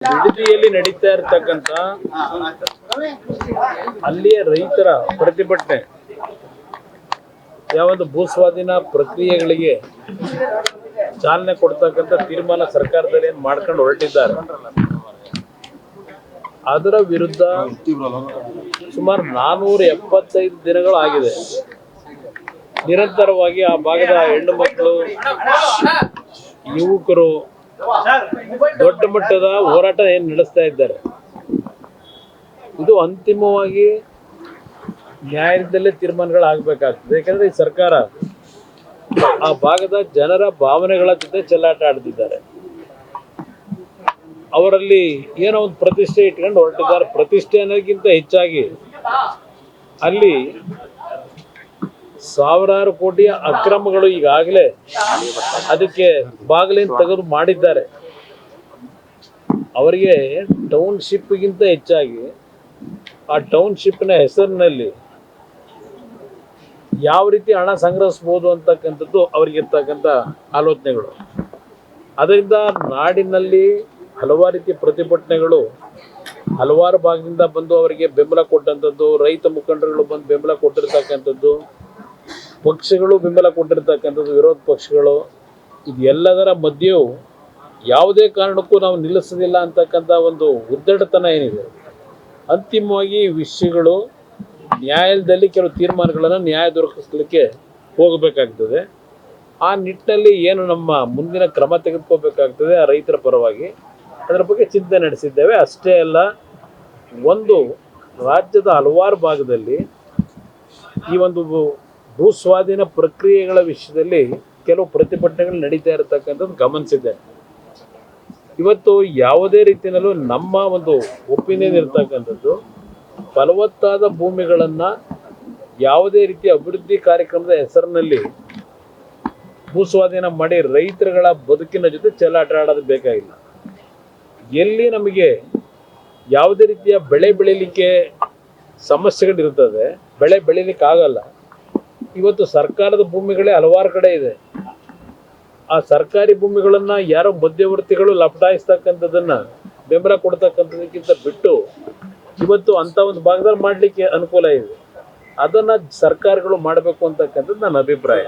ಬಿಡದಿಯಲ್ಲಿ ನಡೀತಾ ಇರತಕ್ಕಂತ ಅಲ್ಲಿಯ ರೈತರ ಪ್ರತಿಭಟನೆ ಯಾವೊಂದು ಭೂಸ್ವಾಧೀನ ಪ್ರಕ್ರಿಯೆಗಳಿಗೆ ಚಾಲನೆ ಕೊಡ್ತಕ್ಕಂಥ ತೀರ್ಮಾನ ಸರ್ಕಾರದಲ್ಲಿ ಏನು ಮಾಡ್ಕೊಂಡು ಹೊರಟಿದ್ದಾರೆ. ಅದರ ವಿರುದ್ಧ ಸುಮಾರು 475 ದಿನಗಳು ಆಗಿದೆ. ನಿರಂತರವಾಗಿ ಆ ಭಾಗದ ಹೆಣ್ಣು ಮಕ್ಕಳು, ಯುವಕರು ದೊಡ್ಡ ಮಟ್ಟದ ಹೋರಾಟ ಏನು ನಡೆಸ್ತಾ ಇದ್ದಾರೆ. ಇದು ಅಂತಿಮವಾಗಿ ನ್ಯಾಯದಲ್ಲೇ ತೀರ್ಮಾನಗಳಾಗಬೇಕಾಗ್ತದೆ. ಯಾಕಂದ್ರೆ ಈ ಸರ್ಕಾರ ಆ ಭಾಗದ ಜನರ ಭಾವನೆಗಳ ಜೊತೆ ಚೆಲ್ಲಾಟ ಆಡ್ತಿದ್ದಾರೆ. ಅವರಲ್ಲಿ ಏನೋ ಒಂದು ಪ್ರತಿಷ್ಠೆ ಇಟ್ಕೊಂಡು ಹೊರಟಿದ್ದಾರೆ. ಪ್ರತಿಷ್ಠೆ ಅನ್ನೋದಕ್ಕಿಂತ ಹೆಚ್ಚಾಗಿ ಅಲ್ಲಿ ಸಾವಿರಾರು ಕೋಟಿಯ ಅಕ್ರಮಗಳು ಈಗಾಗಲೇ ಅದಕ್ಕೆ ಬಾಗಿಲೇನು ತೆಗೆದು ಮಾಡಿದ್ದಾರೆ. ಅವರಿಗೆ ಟೌನ್ಶಿಪ್ಗಿಂತ ಹೆಚ್ಚಾಗಿ ಆ ಟೌನ್ಶಿಪ್ನ ಹೆಸರಿನಲ್ಲಿ ಯಾವ ರೀತಿ ಹಣ ಸಂಗ್ರಹಿಸ್ಬೋದು ಅಂತಕ್ಕಂಥದ್ದು ಅವ್ರಿಗಿರ್ತಕ್ಕಂಥ ಆಲೋಚನೆಗಳು. ಅದರಿಂದ ನಾಡಿನಲ್ಲಿ ಹಲವಾರು ರೀತಿಯ ಪ್ರತಿಭಟನೆಗಳು ಹಲವಾರು ಭಾಗದಿಂದ ಬಂದು ಅವರಿಗೆ ಬೆಂಬಲ ಕೊಟ್ಟಂಥದ್ದು, ರೈತ ಮುಖಂಡರುಗಳು ಬಂದು ಬೆಂಬಲ ಕೊಟ್ಟಿರ್ತಕ್ಕಂಥದ್ದು, ಪಕ್ಷಗಳು ಬೆಂಬಲ ಕೊಟ್ಟಿರ್ತಕ್ಕಂಥದ್ದು, ವಿರೋಧ ಪಕ್ಷಗಳು, ಇದೆಲ್ಲದರ ಮಧ್ಯೆಯೂ ಯಾವುದೇ ಕಾರಣಕ್ಕೂ ನಾವು ನಿಲ್ಲಿಸೋದಿಲ್ಲ ಅಂತಕ್ಕಂಥ ಒಂದು ಉದ್ದಟತನ ಏನಿದೆ. ಅಂತಿಮವಾಗಿ ವಿಷಯಗಳು ನ್ಯಾಯಾಲಯದಲ್ಲಿ ಕೆಲವು ತೀರ್ಮಾನಗಳನ್ನು ನ್ಯಾಯ ದೊರಕಿಸಲಿಕ್ಕೆ ಹೋಗಬೇಕಾಗ್ತದೆ. ಆ ನಿಟ್ಟಿನಲ್ಲಿ ಏನು ನಮ್ಮ ಮುಂದಿನ ಕ್ರಮ ತೆಗೆದುಕೋಬೇಕಾಗ್ತದೆ ಆ ರೈತರ ಪರವಾಗಿ, ಅದರ ಬಗ್ಗೆ ಚಿಂತನೆ ನಡೆಸಿದ್ದೇವೆ. ಅಷ್ಟೇ ಅಲ್ಲ, ಒಂದು ರಾಜ್ಯದ ಹಲವಾರು ಭಾಗದಲ್ಲಿ ಈ ಒಂದು ಭೂಸ್ವಾಧೀನ ಪ್ರಕ್ರಿಯೆಗಳ ವಿಷಯದಲ್ಲಿ ಕೆಲವು ಪ್ರತಿಭಟನೆಗಳು ನಡೀತಾ ಇರತಕ್ಕಂಥದ್ದು ಗಮನಿಸಿದೆ. ಇವತ್ತು ಯಾವುದೇ ರೀತಿಯಲ್ಲೂ ನಮ್ಮ ಒಂದು ಒಪಿನಿಯನ್ ಇರ್ತಕ್ಕಂಥದ್ದು, ಫಲವತ್ತಾದ ಭೂಮಿಗಳನ್ನು ಯಾವುದೇ ರೀತಿಯ ಅಭಿವೃದ್ಧಿ ಕಾರ್ಯಕ್ರಮದ ಹೆಸರಿನಲ್ಲಿ ಭೂಸ್ವಾಧೀನ ಮಾಡಿ ರೈತರುಗಳ ಬದುಕಿನ ಜೊತೆ ಚೆಲ್ಲಾಟ ಆಡೋದು ಬೇಕಾಗಿಲ್ಲ. ಎಲ್ಲಿ ನಮಗೆ ಯಾವುದೇ ರೀತಿಯ ಬೆಳೆ ಬೆಳೀಲಿಕ್ಕೆ ಸಮಸ್ಯೆಗಳಿರ್ತದೆ, ಬೆಳೆ ಬೆಳೀಲಿಕ್ಕೆ ಆಗಲ್ಲ. ಇವತ್ತು ಸರ್ಕಾರದ ಭೂಮಿಗಳೇ ಹಲವಾರು ಕಡೆ ಇದೆ. ಆ ಸರ್ಕಾರಿ ಭೂಮಿಗಳನ್ನು ಯಾರೋ ಮಧ್ಯವರ್ತಿಗಳು ಲಪಟಾಯಿಸ್ತಕ್ಕಂಥದ್ದನ್ನು ಬೆಂಬಲ ಕೊಡ್ತಕ್ಕಂಥದಕ್ಕಿಂತ ಬಿಟ್ಟು ಇವತ್ತು ಅಂಥ ಒಂದು ಭಾಗದಲ್ಲಿ ಮಾಡಲಿಕ್ಕೆ ಅನುಕೂಲ ಇದೆ. ಅದನ್ನು ಸರ್ಕಾರಗಳು ಮಾಡಬೇಕು ಅಂತಕ್ಕಂಥದ್ದು ನನ್ನ ಅಭಿಪ್ರಾಯ.